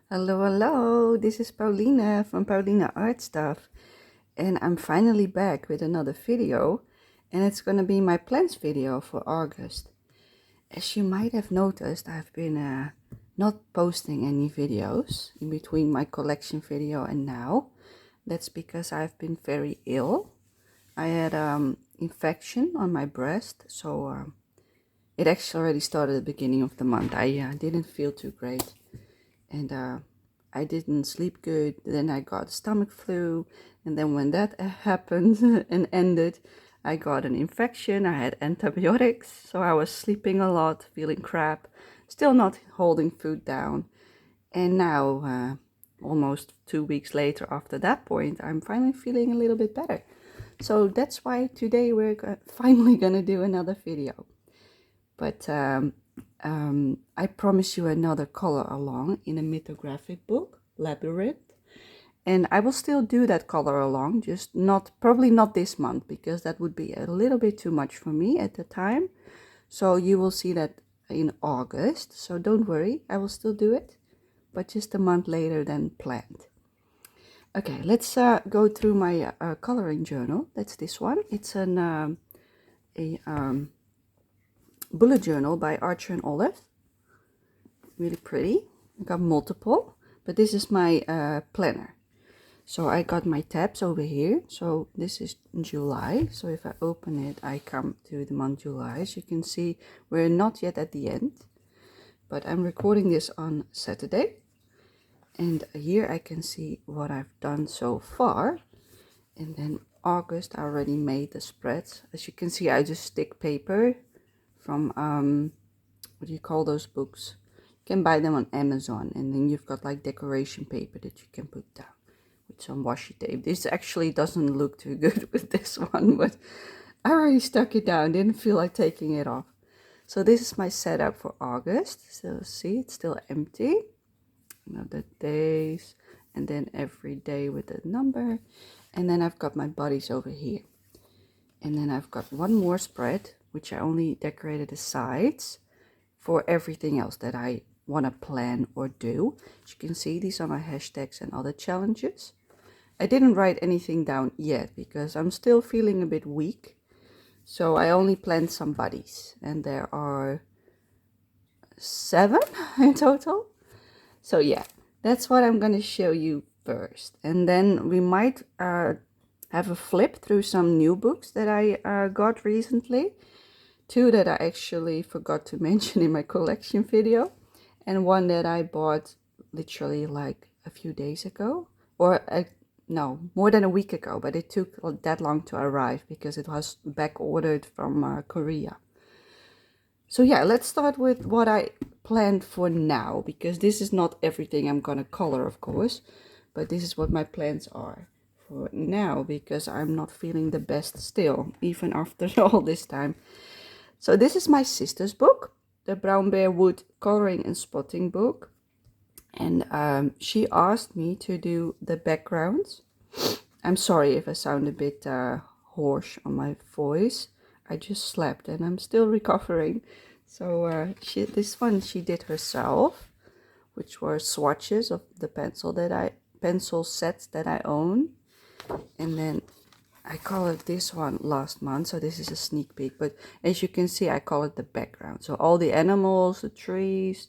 Hello, hello. This is Paulina from Paulina Art Stuff, and I'm finally back with another video, and it's gonna be my plans video for August. As you might have noticed, I've been not posting any videos in between my collection video and now. That's because I've been very ill. I had infection on my breast, so it actually already started at the beginning of the month. I didn't feel too great, and I didn't sleep good. Then I got stomach flu, and then when that happened and ended, I got an infection. I had antibiotics, so I was sleeping a lot, feeling crap, still not holding food down. And now, almost 2 weeks later, after that point, I'm finally feeling a little bit better. So that's why today we're finally gonna do another video. But I promise you another color along in a mythographic book, Labyrinth. And I will still do that color along, just probably not this month, because that would be a little bit too much for me at the time. So you will see that in August. So don't worry, I will still do it, but just a month later than planned. Okay, let's go through my coloring journal. That's this one. It's a bullet journal by Archer and Olive. Really pretty. I got multiple, but this is my planner. So I got my tabs over here. So this is July. So if I open it, I come to the month July. As you can see, we're not yet at the end, but I'm recording this on Saturday. And here I can see what I've done so far. And then August, I already made the spreads. As you can see, I just stick paper from, what do you call those books? You can buy them on Amazon, and then you've got like decoration paper that you can put down with some washi tape. This actually doesn't look too good with this one, but I already stuck it down, didn't feel like taking it off. So this is my setup for August. So see, it's still empty. The days, and then every day with a number. And then I've got my bodies over here. And then I've got one more spread, which I only decorated the sides for everything else that I want to plan or do. As you can see, these are my hashtags and other challenges. I didn't write anything down yet because I'm still feeling a bit weak. So I only planned some buddies, and there are 7 in total. So yeah, that's what I'm going to show you first. And then we might have a flip through some new books that I got recently. 2 that I actually forgot to mention in my collection video, and 1 that I bought literally like a few days ago, or no, more than a week ago, but it took that long to arrive because it was back ordered from Korea. So yeah, let's start with what I planned for now, because this is not everything I'm gonna color, of course, but this is what my plans are for now, because I'm not feeling the best still, even after all this time. So this is my sister's book, the Brown Bear Wood Coloring and Spotting book. And she asked me to do the backgrounds. I'm sorry if I sound a bit hoarse on my voice. I just slept and I'm still recovering. So this one she did herself, which were swatches of the pencil sets that I own. And then I colored this one last month, so this is a sneak peek. But as you can see, I colored the background. So all the animals, the trees,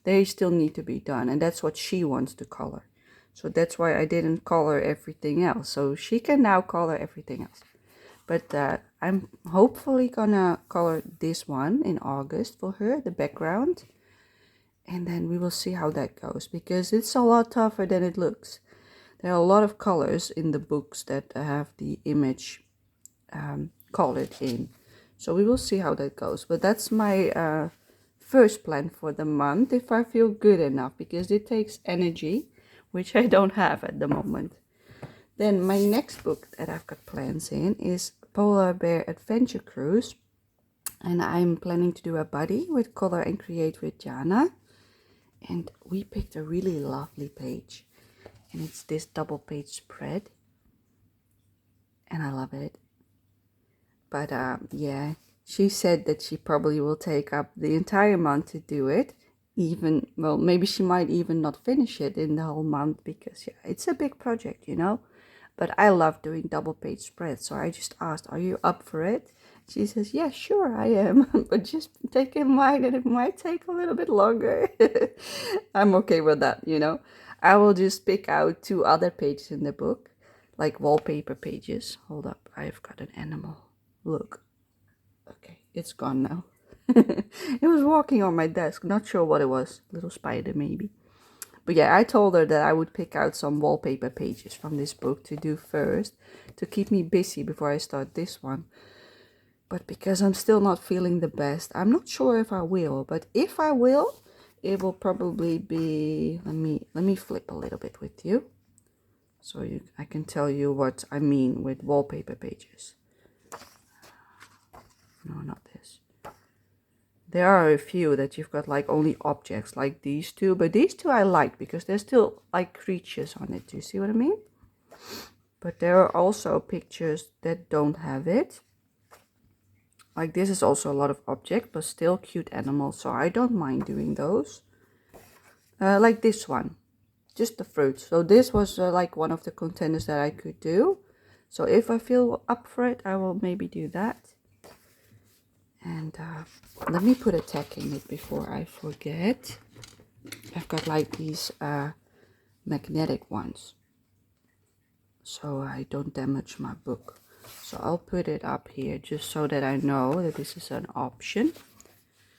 they still need to be done. And that's what she wants to color. So that's why I didn't color everything else. So she can now color everything else. But I'm hopefully gonna color this one in August for her, the background. And then we will see how that goes, because it's a lot tougher than it looks. There are a lot of colors in the books that have the image colored in. So we will see how that goes. But that's my first plan for the month, if I feel good enough, because it takes energy, which I don't have at the moment. Then my next book that I've got plans in is Polar Bear Adventure Cruise. And I'm planning to do a buddy with Color and Create with Jana. And we picked a really lovely page. And it's this double page spread. And I love it. But yeah, she said that she probably will take up the entire month to do it. even, well, maybe she might even not finish it in the whole month because, yeah, it's a big project, you know. But I love doing double page spreads, so I just asked, are you up for it? She says, yeah, sure, I am. But just take in mind that it might take a little bit longer. I'm okay with that, you know. I will just pick out 2 other pages in the book, like wallpaper pages. Hold up, I've got an animal. Look. Okay, it's gone now. It was walking on my desk, not sure what it was. Little spider, maybe. But yeah, I told her that I would pick out some wallpaper pages from this book to do first, to keep me busy before I start this one. But because I'm still not feeling the best, I'm not sure if I will. But if I will, it will probably be, let me flip a little bit with you, so I can tell you what I mean with wallpaper pages. No, not this. There are a few that you've got like only objects, like these 2, but these 2 I like because they're still like creatures on it. Do you see what I mean? But there are also pictures that don't have it. Like this is also a lot of objects, but still cute animals, so I don't mind doing those. Like this one, just the fruit. So this was like one of the contenders that I could do. So if I feel up for it, I will maybe do that. And let me put a tag in it before I forget. I've got like these magnetic ones, so I don't damage my book. So I'll put it up here just so that I know that this is an option,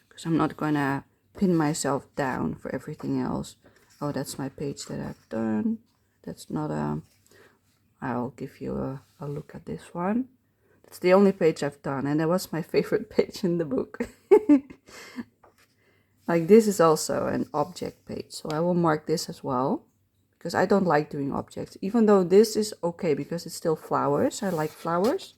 because I'm not gonna pin myself down for everything else. Oh, that's my page that I've done. That's not a... I'll give you a look at this one. It's the only page I've done, and that was my favorite page in the book. Like this is also an object page, so I will mark this as well, because I don't like doing objects, even though this is okay because it's still flowers. I like flowers,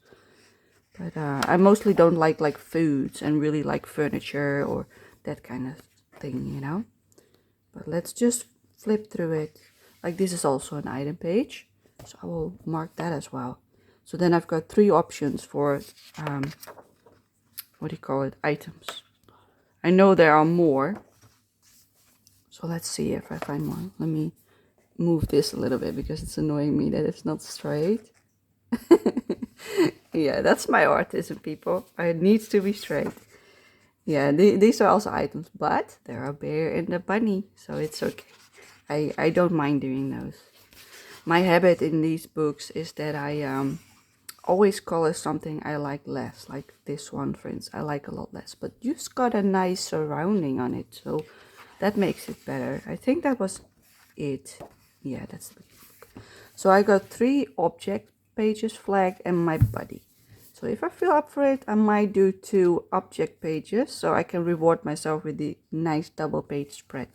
but I mostly don't like foods and really like furniture or that kind of thing, you know. But let's just flip through it. Like this is also an item page, so I will mark that as well. So then I've got 3 options for, what do you call it, items. I know there are more. So let's see if I find one. Let me move this a little bit because it's annoying me that it's not straight. Yeah, that's my autism, people. It needs to be straight. Yeah, these are also items, but there are a bear and a bunny, so it's okay. I don't mind doing those. My habit in these books is that I always color something I like less, like this one, for instance, I like a lot less, but you've got a nice surrounding on it, so that makes it better. I think that was it. Yeah, that's the book. So I got 3 object pages flagged and my buddy. So if I feel up for it, I might do 2 object pages, so I can reward myself with the nice double page spread.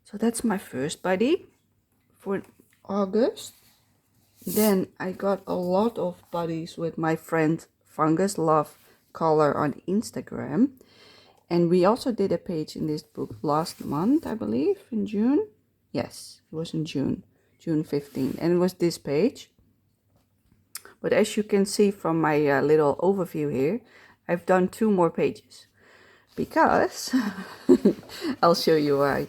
So that's my first buddy for August. Then I got a lot of buddies with my friend Fungus Love Color on Instagram. And we also did a page in this book last month, I believe, in June. Yes, it was in June 15th. And it was this page. But as you can see from my little overview here, I've done 2 more pages. Because, I'll show you why.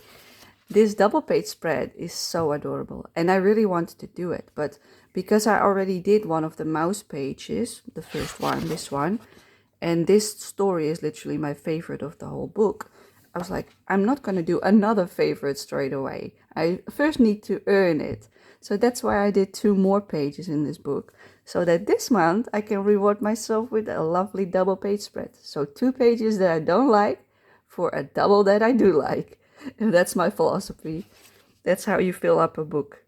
This double page spread is so adorable and I really wanted to do it, but because I already did one of the mouse pages, the first one, this one, and this story is literally my favorite of the whole book, I was like, I'm not going to do another favorite straight away. I first need to earn it. So that's why I did 2 more pages in this book, so that this month I can reward myself with a lovely double page spread. So 2 pages that I don't like for a double that I do like. And that's my philosophy. That's how you fill up a book.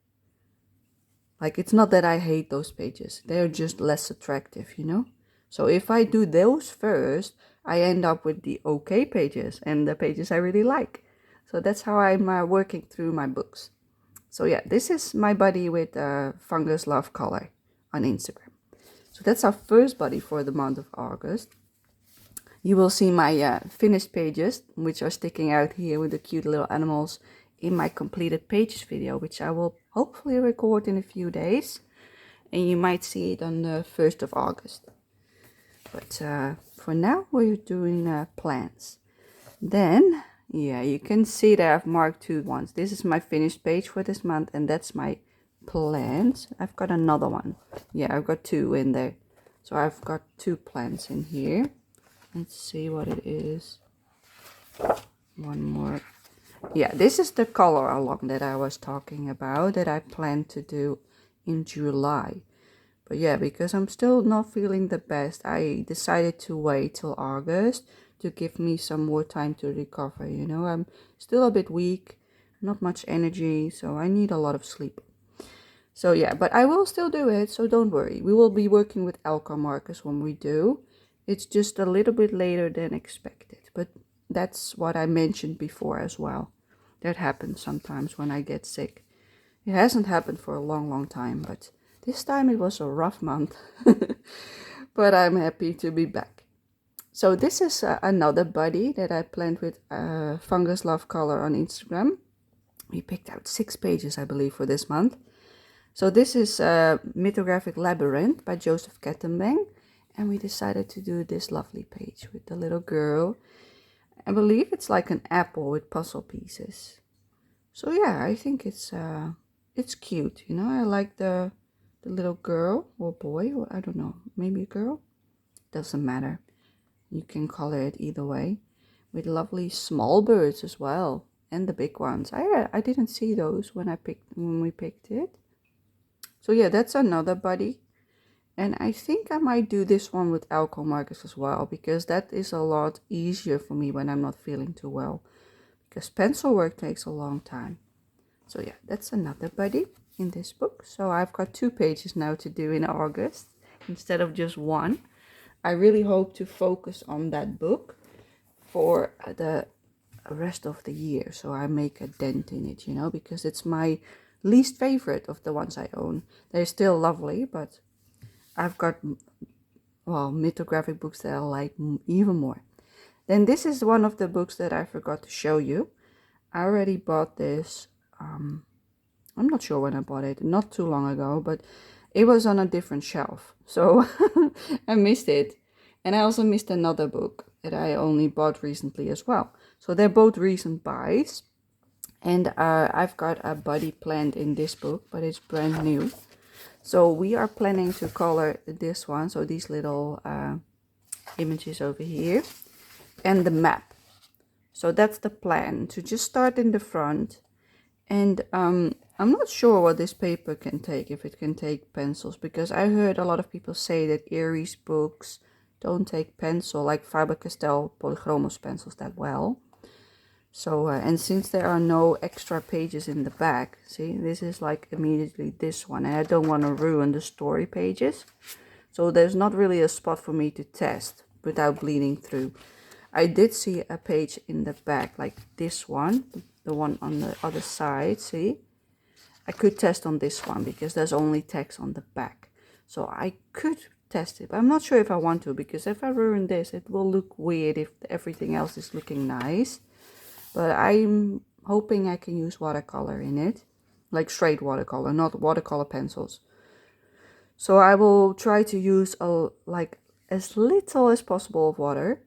Like, it's not that I hate those pages. They're just less attractive, you know? So if I do those first, I end up with the okay pages and the pages I really like. So that's how I'm working through my books. So yeah, this is my buddy with Fungus Love Color on Instagram. So that's our first buddy for the month of August. You will see my finished pages, which are sticking out here with the cute little animals, in my completed pages video, which I will hopefully record in a few days. And you might see it on the 1st of August. But for now, we're doing plans. Then Yeah, you can see that I've marked 2 ones. This is my finished page for this month, and that's my plans. I've got another one. Yeah, I've got 2 in there. So I've got 2 plans in here. Let's see what it is. One more. Yeah, this is the color along that I was talking about that I plan to do in July. But yeah, because I'm still not feeling the best, I decided to wait till August to give me some more time to recover. You know, I'm still a bit weak, not much energy, so I need a lot of sleep. So yeah, but I will still do it, so don't worry. We will be working with alcohol markers when we do. It's just a little bit later than expected, but that's what I mentioned before as well. That happens sometimes when I get sick. It hasn't happened for a long, long time, but this time it was a rough month. But I'm happy to be back. So this is another buddy that I planned with Fungus Love Color on Instagram. We picked out 6 pages, I believe, for this month. So this is Mythographic Labyrinth by Joseph Kettenbang. And we decided to do this lovely page with the little girl. I believe it's like an apple with puzzle pieces. So yeah, I think it's cute. You know, I like the little girl or boy, or I don't know, maybe a girl. Doesn't matter. You can color it either way. With lovely small birds as well, and the big ones. I didn't see those when we picked it. So yeah, that's another buddy. And I think I might do this one with alcohol markers as well, because that is a lot easier for me when I'm not feeling too well. Because pencil work takes a long time. So yeah, that's another buddy in this book. So I've got 2 pages now to do in August instead of just 1. I really hope to focus on that book for the rest of the year, so I make a dent in it, you know, because it's my least favorite of the ones I own. They're still lovely, but I've got, well, mythographic books that I like even more. Then this is one of the books that I forgot to show you. I already bought this, I'm not sure when I bought it, not too long ago, but it was on a different shelf, so I missed it. And I also missed another book that I only bought recently as well. So they're both recent buys. And I've got a buddy planned in this book, but it's brand new. So we are planning to color this one, so these little images over here, and the map. So that's the plan, to just start in the front. And I'm not sure what this paper can take, if it can take pencils, because I heard a lot of people say that Aries books don't take pencil, like Faber-Castell Polychromos pencils, that well. So, and since there are no extra pages in the back, see, this is like immediately this one, and I don't want to ruin the story pages. So there's not really a spot for me to test without bleeding through. I did see a page in the back, like this one, the one on the other side, see? I could test on this one because there's only text on the back. So I could test it, but I'm not sure if I want to, because if I ruin this, it will look weird if everything else is looking nice. But I'm hoping I can use watercolor in it, like straight watercolor, not watercolor pencils. So I will try to use like as little as possible of water,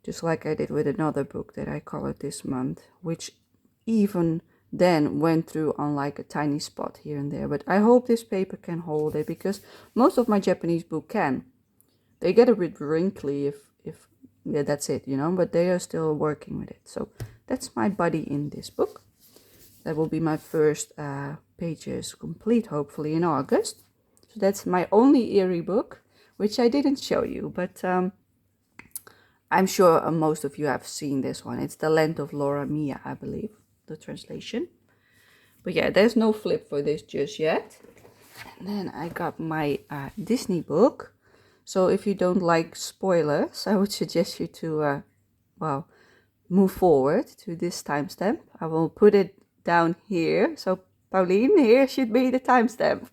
just like I did with another book that I colored this month, which even then went through on like a tiny spot here and there. But I hope this paper can hold it, because most of my Japanese book can. They get a bit wrinkly if yeah, that's it, you know, but they are still working with it. So that's my buddy in this book. That will be my first pages complete, hopefully in August. So that's my only Eerie book, which I didn't show you, but I'm sure most of you have seen this one. It's The Land of Laura Mia, I believe, the translation. But yeah, there's no flip for this just yet. And then I got my Disney book. So if you don't like spoilers, I would suggest you to, well, move forward to this timestamp. I will put it down here. So Pauline, here should be the timestamp.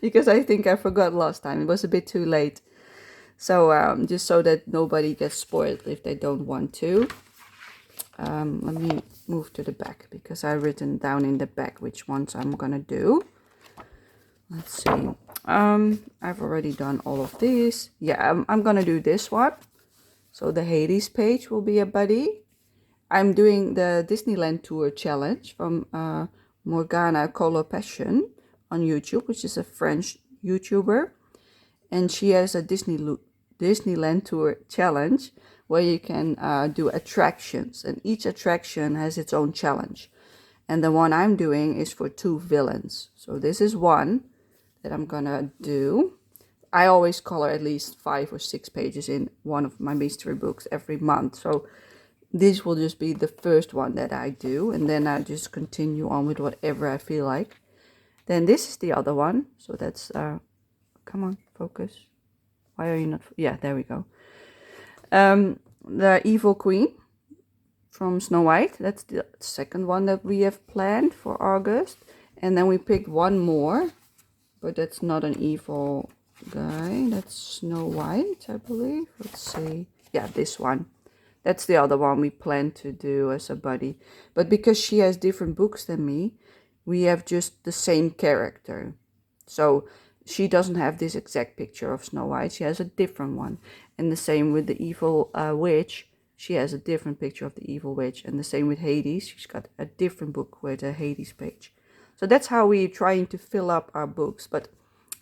Because I think I forgot last time. It was a bit too late. So just so that nobody gets spoiled if they don't want to. Let me move to the back, because I've written down in the back which ones I'm gonna do. Let's see. I've already done all of these. Yeah, I'm gonna do this one. So the Hades page will be a buddy. I'm doing the Disneyland Tour challenge from Morgana Color Passion on YouTube, which is a French YouTuber. And she has a Disneyland Tour challenge where you can do attractions. And each attraction has its own challenge. And the one I'm doing is for 2 villains. So this is one that I'm gonna do. I always color at least 5 or 6 pages in one of my mystery books every month. So this will just be the first one that I do. And then I just continue on with whatever I feel like. Then this is the other one. So that's, come on, focus. Why are you not? Yeah, there we go. The Evil Queen from Snow White. That's the second one that we have planned for August. And then we picked one more. But that's not an evil guy. That's Snow White, I believe. Let's see. Yeah, this one. That's the other one we plan to do as a buddy. But because she has different books than me, we have just the same character. So she doesn't have this exact picture of Snow White. She has a different one. And the same with the evil witch. She has a different picture of the evil witch. And the same with Hades. She's got a different book with a Hades page. So that's how we're trying to fill up our books. But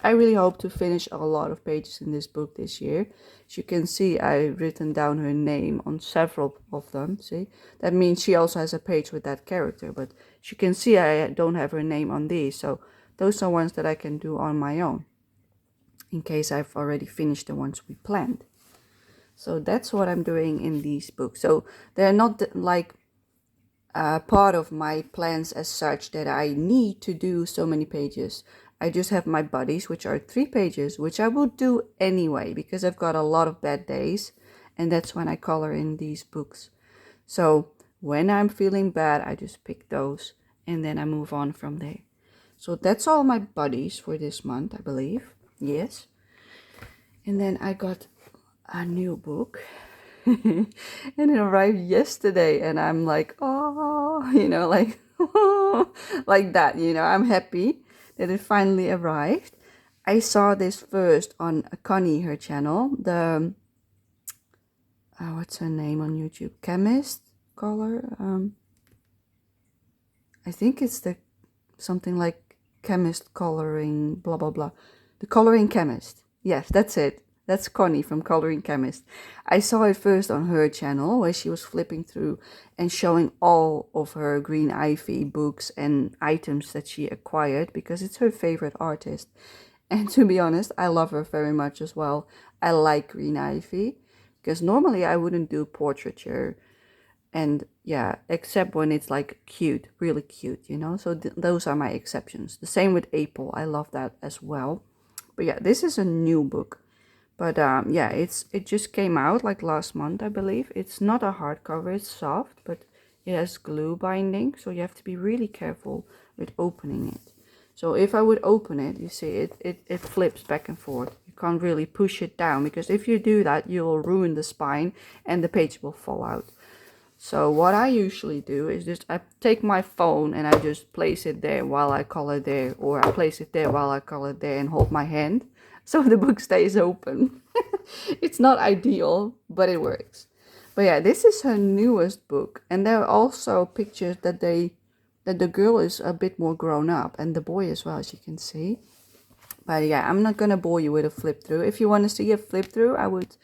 I really hope to finish a lot of pages in this book this year. As you can see, I've written down her name on several of them. See, that means she also has a page with that character. But as you can see, I don't have her name on these. So those are ones that I can do on my own, in case I've already finished the ones we planned. So that's what I'm doing in these books. So they're not like part of my plans as such that I need to do so many pages. I just have my buddies, which are 3 pages, which I will do anyway because I've got a lot of bad days, and that's when I color in these books. So when I'm feeling bad, I just pick those and then I move on from there. So that's all my buddies for this month, I believe. Yes. And then I got a new book. And it arrived yesterday, and I'm like, oh, you know, like, like that, you know, I'm happy that it finally arrived. I saw this first on Connie, her channel, the, what's her name on YouTube? Chemist Color? I think it's the, something like Chemist Coloring, blah, blah, blah. The Coloring Chemist. Yes, that's it. That's Connie from Coloring Chemist. I saw it first on her channel where she was flipping through and showing all of her Green Ivy books and items that she acquired because it's her favorite artist. And to be honest, I love her very much as well. I like Green Ivy because normally I wouldn't do portraiture. And yeah, except when it's like cute, really cute, you know. So those are my exceptions. The same with April. I love that as well. But yeah, this is a new book. But yeah, it just came out like last month, I believe. It's not a hardcover, it's soft, but it has glue binding. So you have to be really careful with opening it. So if I would open it, you see, it flips back and forth. You can't really push it down because if you do that, you'll ruin the spine and the page will fall out. So what I usually do is just I take my phone and I just place it there while I color there, or I place it there while I color there and hold my hand so the book stays open. It's not ideal, but it works. But yeah, this is her newest book, and there are also pictures that the girl is a bit more grown up, and the boy as well, as you can see. But yeah, I'm not gonna bore you with a flip through. If you want to see a flip through, I would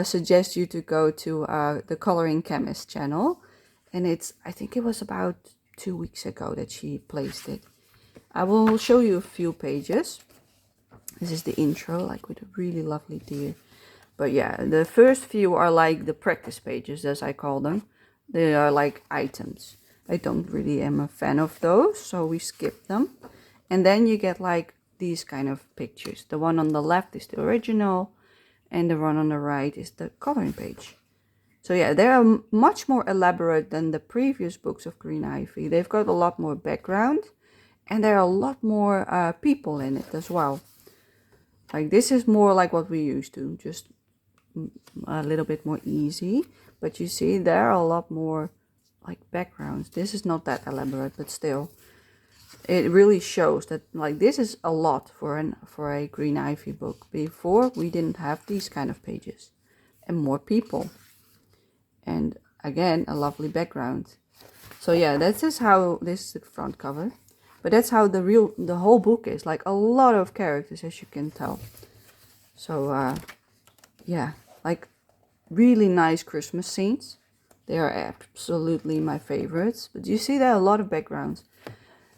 suggest you to go to the Coloring Chemist channel, and I think it was about 2 weeks ago that she placed it. I will show you a few pages. This is the intro, like with a really lovely deer. But yeah, the first few are like the practice pages, as I call them. They are like items. I don't really am a fan of those, so we skip them. And then you get like these kind of pictures. The one on the left is the original, and the one on the right is the coloring page. So yeah, they are much more elaborate than the previous books of Green Ivy. They've got a lot more background, and there are a lot more people in it as well. Like this is more like what we used to, just a little bit more easy. But you see, there are a lot more like backgrounds. This is not that elaborate, but still, it really shows that like this is a lot for a Green Ivy book. Before we didn't have these kind of pages, and more people. And again, a lovely background. So yeah, that's just how this is the front cover. But that's how the whole book is. Like a lot of characters, as you can tell. So yeah, like really nice Christmas scenes. They are absolutely my favorites. But you see there are a lot of backgrounds.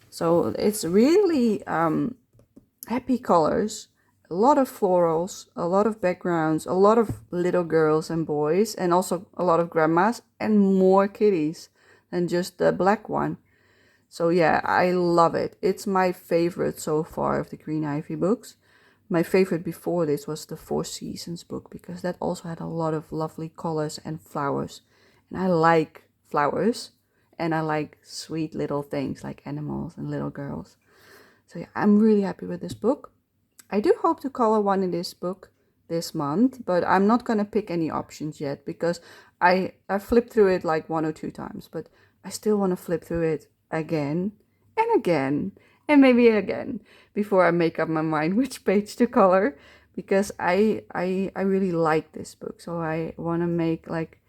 So it's really happy colors, a lot of florals, a lot of backgrounds, a lot of little girls and boys, and also a lot of grandmas and more kitties than just the black one. So yeah, I love it. It's my favorite so far of the Green Ivy books. My favorite before this was the Four Seasons book, because that also had a lot of lovely colors and flowers. And I like flowers, and I like sweet little things like animals and little girls. So yeah, I'm really happy with this book. I do hope to color one in this book this month, but I'm not going to pick any options yet, because I flipped through it like 1 or 2 times, but I still want to flip through it again and again and maybe again before I make up my mind which page to color, because I really like this book. So I want to make like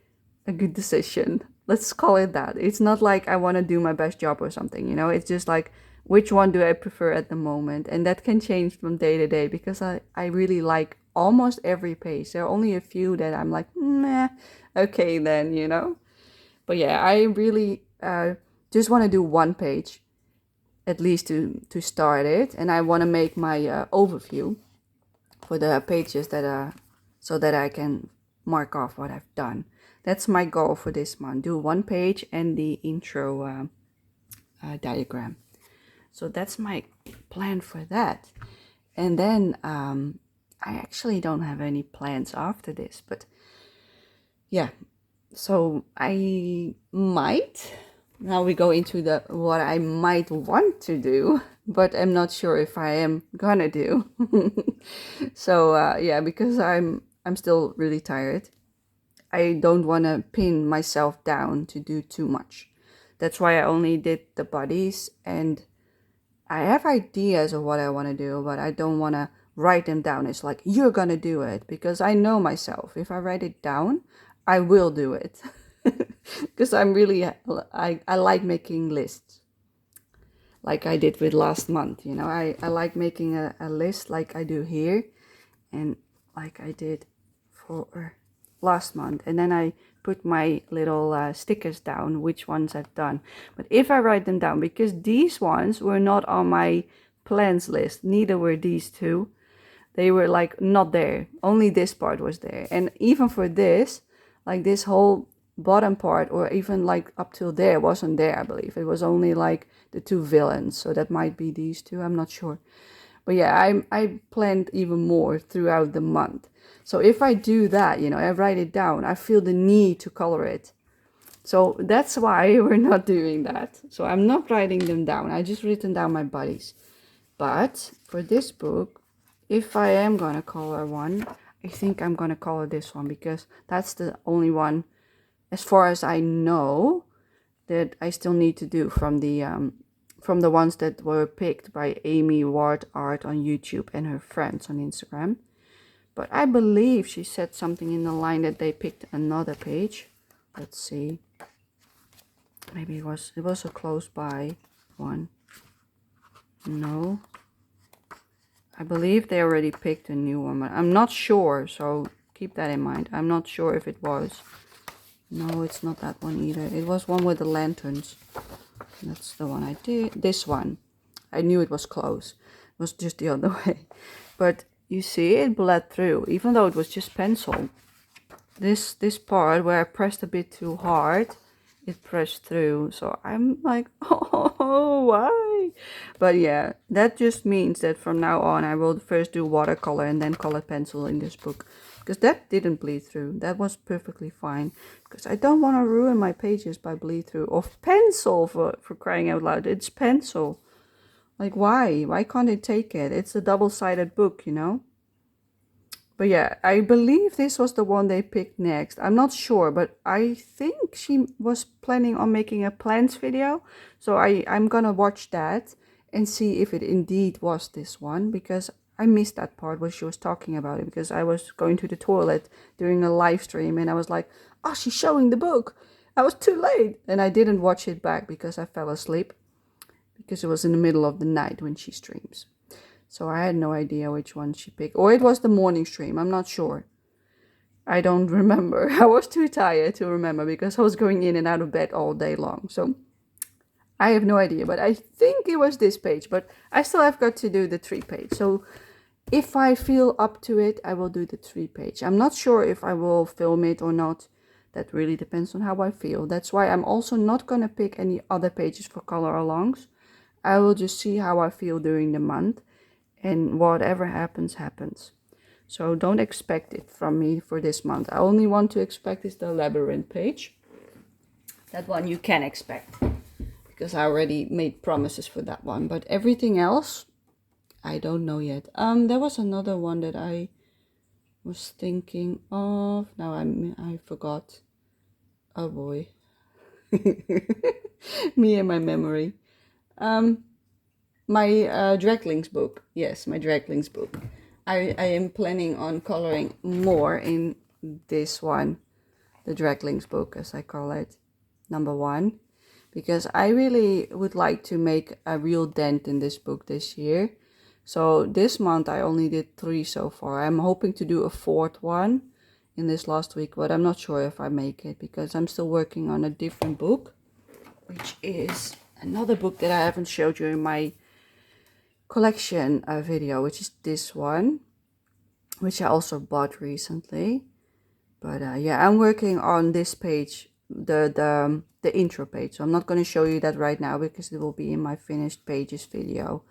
a good decision. Let's call it that. It's not like I want to do my best job or something, you know. It's just like, which one do I prefer at the moment? And that can change from day to day, because I really like almost every page. There are only a few that I'm like, meh, okay then, you know. But yeah, I really just want to do one page at least to start it. And I want to make my overview for the pages that so that I can mark off what I've done. That's my goal for this month. Do one page and the intro diagram. So that's my plan for that. And then I actually don't have any plans after this, but yeah. So I might, now we go into the what I might want to do, but I'm not sure if I am gonna do. So yeah, because I'm still really tired. I don't want to pin myself down to do too much. That's why I only did the bodies, and I have ideas of what I want to do, but I don't want to write them down. It's like, you're going to do it, because I know myself. If I write it down, I will do it. Because I'm really, I like making lists. Like I did with last month, you know. I like making a list like I do here, and like I did for last month. And then I put my little stickers down, which ones I've done. But if I write them down, because these ones were not on my plans list, neither were these two. They were like not there. Only this part was there. And even for this, like this whole bottom part, or even like up till there, wasn't there, I believe. It was only like the two villains. So that might be these two. I'm not sure. But yeah, I planned even more throughout the month. So if I do that, you know, I write it down, I feel the need to color it. So that's why we're not doing that. So I'm not writing them down. I just written down my bodies. But for this book, if I am gonna color one, I think I'm gonna color this one, because that's the only one, as far as I know, that I still need to do from the ones that were picked by Amy Ward Art on YouTube and her friends on Instagram. But I believe she said something in the line that they picked another page. Let's see. Maybe it was a close by one. No. I believe they already picked a new one, but I'm not sure, so keep that in mind. I'm not sure if it was. No, it's not that one either. It was one with the lanterns. That's the one I did. This one. I knew it was close. It was just the other way. But you see, it bled through, even though it was just pencil. This part where I pressed a bit too hard, it pressed through. So I'm like, oh, why? But yeah, that just means that from now on, I will first do watercolor and then colored pencil in this book. Because that didn't bleed through. That was perfectly fine. Because I don't want to ruin my pages by bleed through. Of pencil, for crying out loud. It's pencil. Like, why? Why can't it take it? It's a double-sided book, you know? But yeah, I believe this was the one they picked next. I'm not sure, but I think she was planning on making a plans video. So I'm gonna watch that and see if it indeed was this one, because I missed that part where she was talking about it, because I was going to the toilet during a live stream and I was like, oh, she's showing the book. I was too late. And I didn't watch it back because I fell asleep. Because it was in the middle of the night when she streams. So I had no idea which one she picked. Or it was the morning stream. I'm not sure. I don't remember. I was too tired to remember because I was going in and out of bed all day long. So I have no idea. But I think it was this page. But I still have got to do the 3 page. So if I feel up to it, I will do the 3 page. I'm not sure if I will film it or not. That really depends on how I feel. That's why I'm also not going to pick any other pages for color alongs. I will just see how I feel during the month. And whatever happens, happens. So don't expect it from me for this month. I only want to expect is the labyrinth page. That one you can expect. Because I already made promises for that one. But everything else, I don't know yet. There was another one that I was thinking of. Now I forgot. Oh boy. Me and my memory. My Draglings book. Yes, my Draglings book. I am planning on coloring more in this one. The Draglings book, as I call it. Number 1. Because I really would like to make a real dent in this book this year. So this month I only did 3 so far. I'm hoping to do a 4th one in this last week. But I'm not sure if I make it. Because I'm still working on a different book. Which is another book that I haven't showed you in my collection video, which is this one, which I also bought recently. But yeah, I'm working on this page, the intro page. So I'm not going to show you that right now because it will be in my finished pages video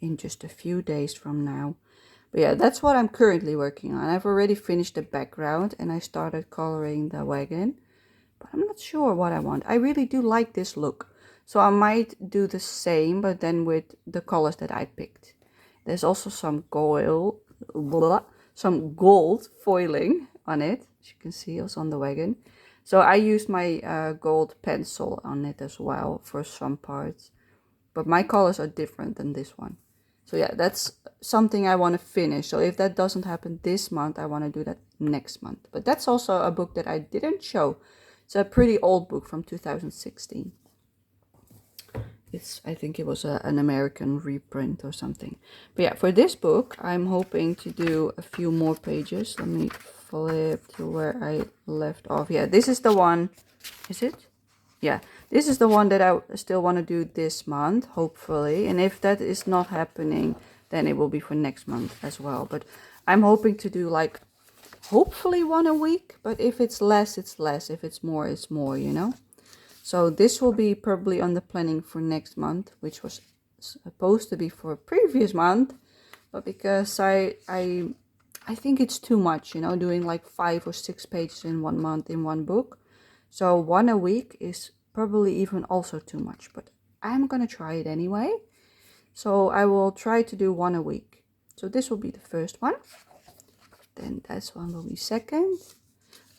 in just a few days from now. But yeah, that's what I'm currently working on. I've already finished the background and I started coloring the wagon. But I'm not sure what I want. I really do like this look. So I might do the same, but then with the colors that I picked. There's also some gold foiling on it. As you can see, also on the wagon. So I used my gold pencil on it as well for some parts. But my colors are different than this one. So yeah, that's something I want to finish. So if that doesn't happen this month, I want to do that next month. But that's also a book that I didn't show. It's a pretty old book from 2016. I think it was an American reprint or something. But yeah, for this book, I'm hoping to do a few more pages. Let me flip to where I left off. Yeah, this is the one. Is it? Yeah, this is the one that I still want to do this month, hopefully. And if that is not happening, then it will be for next month as well. But I'm hoping to do like, hopefully 1 a week. But if it's less, it's less. If it's more, it's more, you know. So this will be probably on the planning for next month, which was supposed to be for previous month. But because I think it's too much, you know, doing like 5 or 6 pages in 1 month in one book. So 1 a week is probably even also too much, but I'm gonna try it anyway. So I will try to do 1 a week. So this will be the first one. Then that one will be second.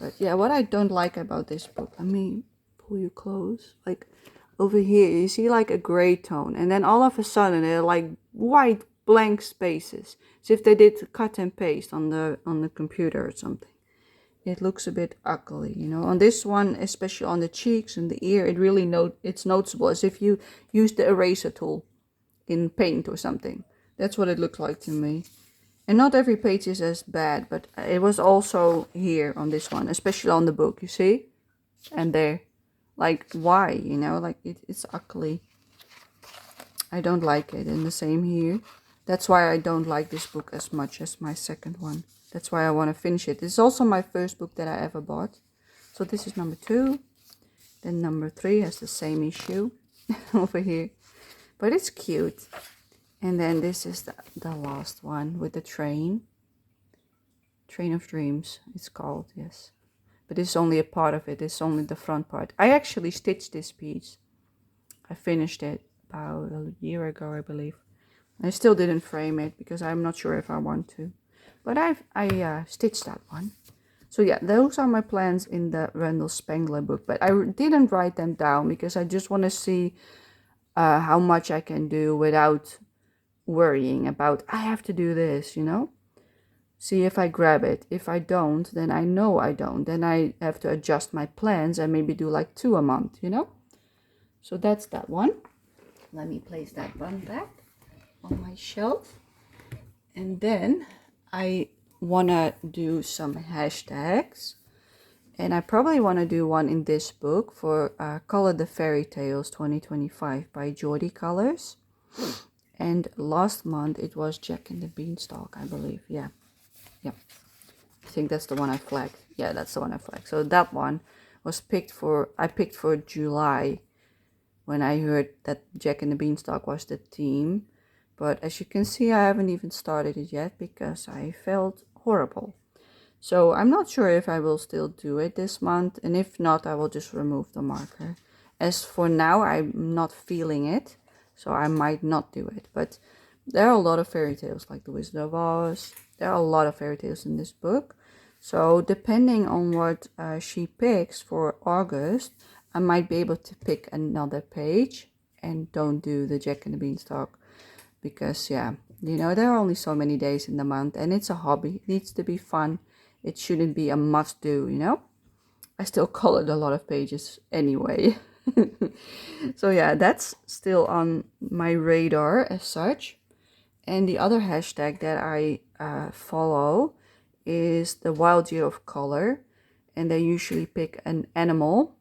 But yeah, what I don't like about this book, let me pull you close. Like over here, you see like a gray tone. And then all of a sudden, they're like white blank spaces. As if they did cut and paste on the computer or something. It looks a bit ugly, you know. On this one, especially on the cheeks and the ear, it really it's noticeable, as if you used the eraser tool in paint or something. That's what it looked like to me. And not every page is as bad, but it was also here on this one, especially on the book, you see? And there. Like, why, you know? Like, it's ugly. I don't like it. And the same here. That's why I don't like this book as much as my second one. That's why I want to finish it. This is also my first book that I ever bought. So this is number 2. Then number 3 has the same issue over here. But it's cute. And then this is the last one with the train. Train of Dreams, it's called, yes. But this is only a part of it. It's only the front part. I actually stitched this piece. I finished it about a year ago, I believe. I still didn't frame it because I'm not sure if I want to. But I stitched that one. So yeah, those are my plans in the Randall Spangler book. But I didn't write them down because I just want to see how much I can do without worrying about, I have to do this, you know. see if I grab it. If I don't, then I know I don't. Then I have to adjust my plans and maybe do like 2 a month, you know? So that's that one. Let me place that one back on my shelf. And then I want to do some hashtags. And I probably want to do one in this book for Color the Fairy Tales 2025 by Geordie Colors. And last month it was Jack and the Beanstalk, I believe. Yeah. I think that's the one I flagged. Yeah, that's the one I flagged. So that one was picked for July, when I heard that Jack and the Beanstalk was the theme. But as you can see, I haven't even started it yet because I felt horrible. So I'm not sure if I will still do it this month, and if not, I will just remove the marker. As for now, I'm not feeling it, so I might not do it. But there are a lot of fairy tales, like The Wizard of Oz. There are a lot of fairy tales in this book. So depending on what she picks for August, I might be able to pick another page and don't do the Jack and the Beanstalk. Because, yeah, you know, there are only so many days in the month, and it's a hobby. It needs to be fun. It shouldn't be a must-do, you know? I still colored a lot of pages anyway. So, yeah, that's still on my radar as such. And the other hashtag that I follow is the Wild Year of Color. And they usually pick an animal.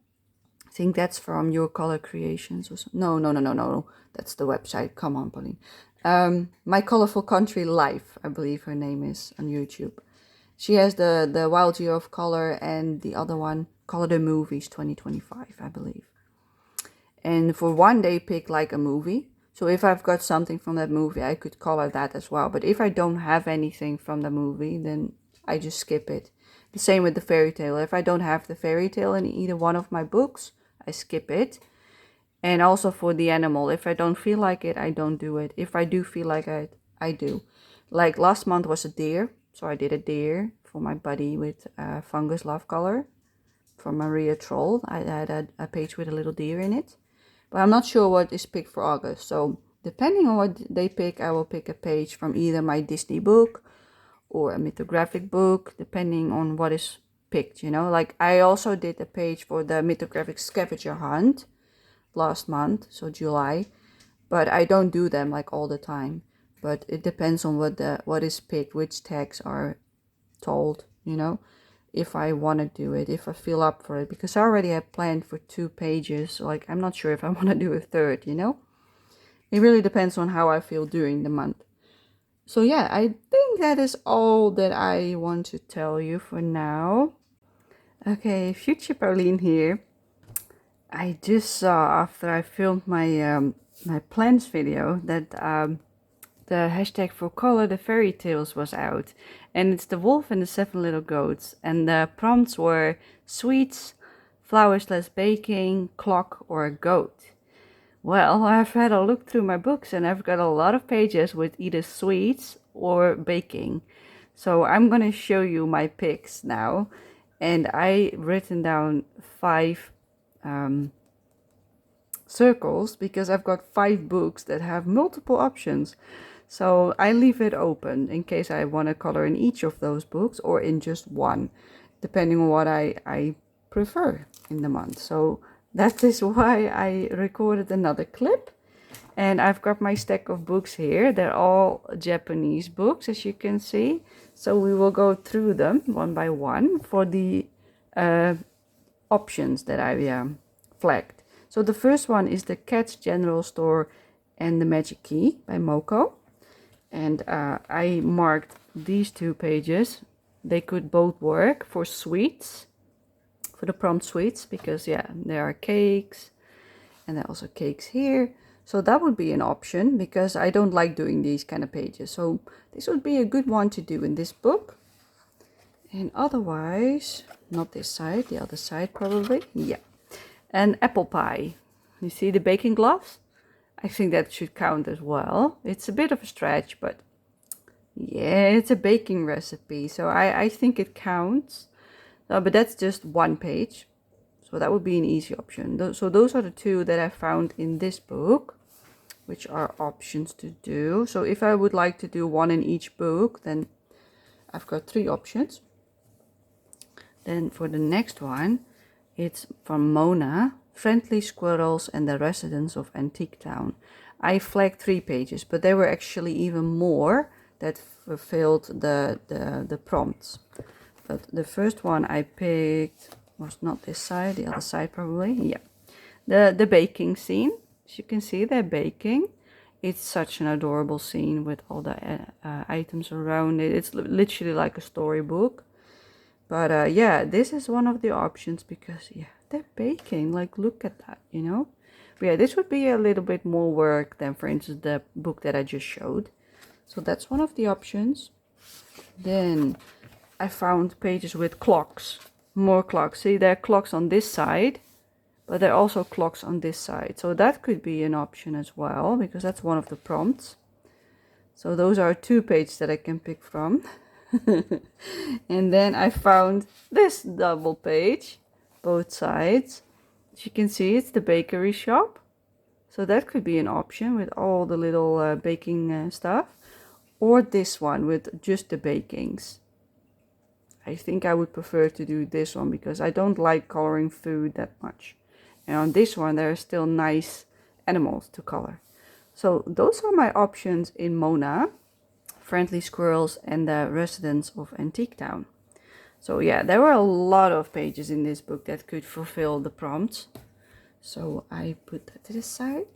I think that's from Your Color Creations or something. No. That's the website. Come on, Pauline. My Colorful Country Life, I believe her name is, on YouTube. She has the Wild Year of Color and the other one, Color the Movies 2025, I believe. And for one, they pick like a movie. So if I've got something from that movie, I could color that as well. But if I don't have anything from the movie, then I just skip it. The same with the fairy tale. If I don't have the fairy tale in either one of my books, I skip it. And also for the animal, if I don't feel like it, I don't do it. If I do feel like it, I do. Like last month was a deer, so I did a deer for my buddy with Fungus Love Color from Maria Troll. I had a page with a little deer in it. But I'm not sure what is picked for August. So depending on what they pick, I will pick a page from either my Disney book or a mythographic book, depending on what is picked, you know. Like I also did a page for the mythographic scavenger hunt last month, so July. But I don't do them like all the time. But it depends on what is picked, which tags are told, you know. If I want to do it, if I feel up for it, because I already have planned for 2 pages, so like I'm not sure if I want to do a third, you know. It really depends on how I feel during the month. So yeah, I think that is all that I want to tell you for now. Okay, future Pauline here. I just saw after I filmed my my plans video that the hashtag for Color the Fairy Tales was out, and it's The Wolf and the 7 Little Goats, and the prompts were sweets, flowers/baking, clock, or a goat. Well, I've had a look through my books and I've got a lot of pages with either sweets or baking. So I'm gonna show you my picks now, and I written down 5 circles because I've got 5 books that have multiple options. So I leave it open in case I want to color in each of those books or in just one, depending on what I prefer in the month. So that is why I recorded another clip. And I've got my stack of books here. They're all Japanese books, as you can see. So we will go through them one by one for the options that I flagged. So the first one is the Cat's General Store and the Magic Key by Moko. And I marked these 2 pages. They could both work for sweets, for the prompt sweets, because yeah, there are cakes and there are also cakes here. So that would be an option because I don't like doing these kind of pages. So this would be a good one to do in this book. And otherwise, not this side, the other side probably. Yeah. And apple pie. You see the baking gloves? I think that should count as well. It's a bit of a stretch, but yeah, it's a baking recipe. So I think it counts. But that's just 1 page. So that would be an easy option. So those are the 2 that I found in this book, which are options to do. So if I would like to do 1 in each book, then I've got 3 options. Then for the next one, it's from Mona, Friendly Squirrels and the Residents of Antique Town. I flagged 3 pages, but there were actually even more that fulfilled the prompts. But the first one I picked was not this side, the other side probably. Yeah, the baking scene. As you can see, they're baking. It's such an adorable scene with all the items around it. It's literally like a storybook. But yeah, this is one of the options because, yeah, they're baking. Like, look at that, you know? But yeah, this would be a little bit more work than, for instance, the book that I just showed. So that's one of the options. Then I found pages with clocks. More clocks. See, there are clocks on this side, but there are also clocks on this side. So that could be an option as well, because that's one of the prompts. So those are 2 pages that I can pick from. And then I found this double page, both sides. As you can see, it's the bakery shop. So that could be an option with all the little baking stuff. Or this one with just the bakings. I think I would prefer to do this one because I don't like coloring food that much. And on this one, there are still nice animals to color. So those are my options in Mona, Friendly Squirrels and the Residents of Antique Town. So yeah, there were a lot of pages in this book that could fulfill the prompts. So I put that to the side.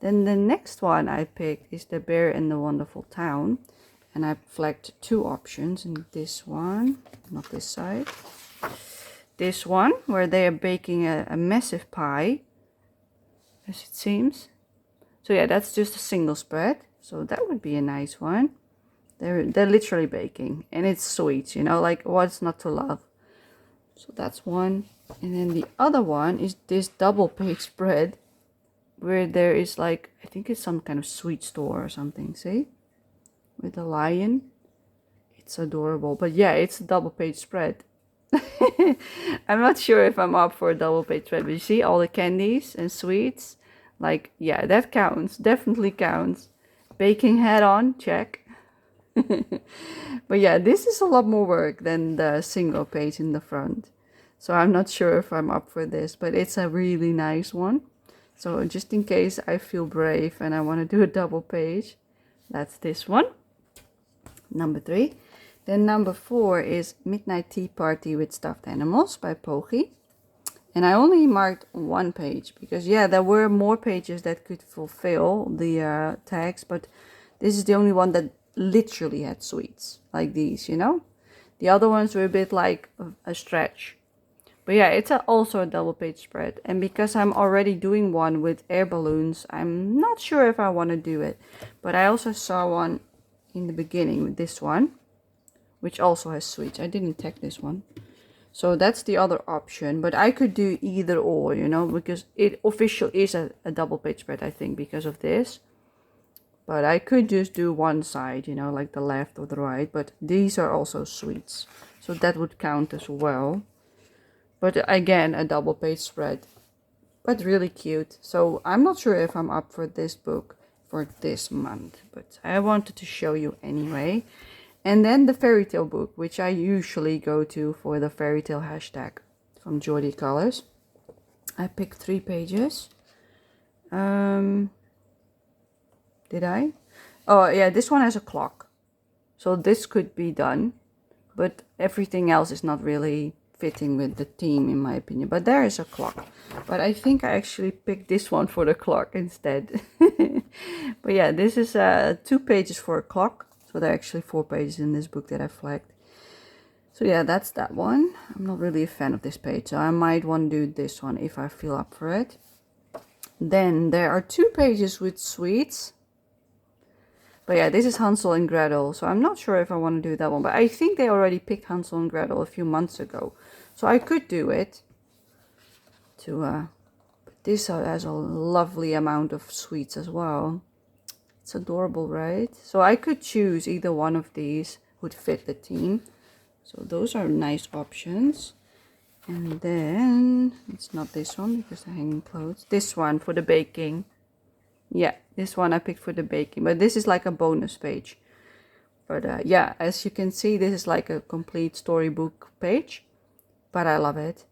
Then the next one I picked is The Bear in the Wonderful Town. And I flagged 2 options in this one, not this side. This one, where they are baking a massive pie, as it seems. So yeah, that's just a single spread. So that would be a nice one. They're literally baking, and it's sweet, you know, like what's not to love. So that's one. And then the other one is this double page spread, where there is like, I think it's some kind of sweet store or something, see? With a lion. It's adorable. But yeah, it's a double page spread. I'm not sure if I'm up for a double page spread, but you see all the candies and sweets. Like, yeah, that counts. Definitely counts. Baking hat on, check. But yeah, this is a lot more work than the single page in the front. So I'm not sure if I'm up for this, but it's a really nice one. So just in case I feel brave and I want to do a double page, that's this one. Number 3. Then number 4 is Midnight Tea Party with Stuffed Animals by Pogi. And I only marked 1 page because, yeah, there were more pages that could fulfill the tags, but this is the only one that literally had sweets, like these, you know? The other ones were a bit like a stretch. But yeah, it's also a double page spread. And because I'm already doing one with air balloons, I'm not sure if I want to do it. But I also saw one in the beginning with this one, which also has sweets. I didn't tag this one. So that's the other option. But I could do either or, you know, because it officially is a double page spread, I think, because of this. But I could just do one side, you know, like the left or the right. But these are also sweets. So that would count as well. But again, a double page spread. But really cute. So I'm not sure if I'm up for this book for this month. But I wanted to show you anyway. And then the fairy tale book, which I usually go to for the fairy tale hashtag from Geordie Colors. I picked 3 pages. Did I? Oh yeah, this one has a clock. So this could be done. But everything else is not really fitting with the theme in my opinion. But there is a clock. But I think I actually picked this one for the clock instead. But yeah, this is 2 pages for a clock. So there are actually 4 pages in this book that I flagged. So yeah, that's that one. I'm not really a fan of this page, so I might want to do this one if I feel up for it. Then there are 2 pages with sweets. But yeah, this is Hansel and Gretel, so I'm not sure if I want to do that one. But I think they already picked Hansel and Gretel a few months ago. So I could do it. But this has a lovely amount of sweets as well. It's adorable, right? So I could choose either one of these would fit the theme. So those are nice options. And then, it's not this one because they're hanging clothes. This one for the baking. Yeah, this one I picked for the baking. But this is like a bonus page. But yeah, as you can see, this is like a complete storybook page, but I love it.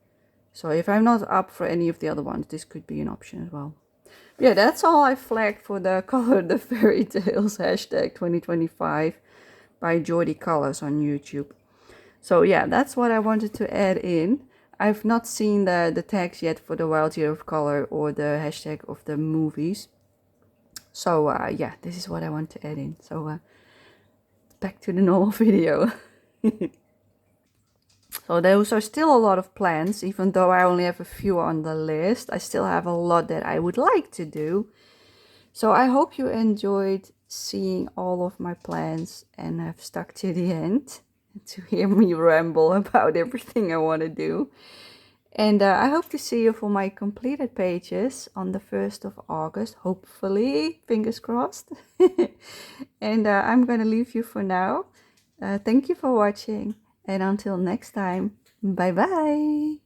So if I'm not up for any of the other ones, this could be an option as well. Yeah, that's all I flagged for the Color the Fairy Tales hashtag 2025 by Jordy Colors on YouTube. So yeah, that's what I wanted to add in. I've not seen the tags yet for the Wild Year of Color or the hashtag of the movies. So yeah, this is what I want to add in. So back to the normal video. So those are still a lot of plans, even though I only have a few on the list. I still have a lot that I would like to do. So I hope you enjoyed seeing all of my plans and have stuck to the end to hear me ramble about everything I want to do. And I hope to see you for my completed pages on the 1st of August, hopefully, fingers crossed. And I'm going to leave you for now. Thank you for watching, and until next time, bye bye.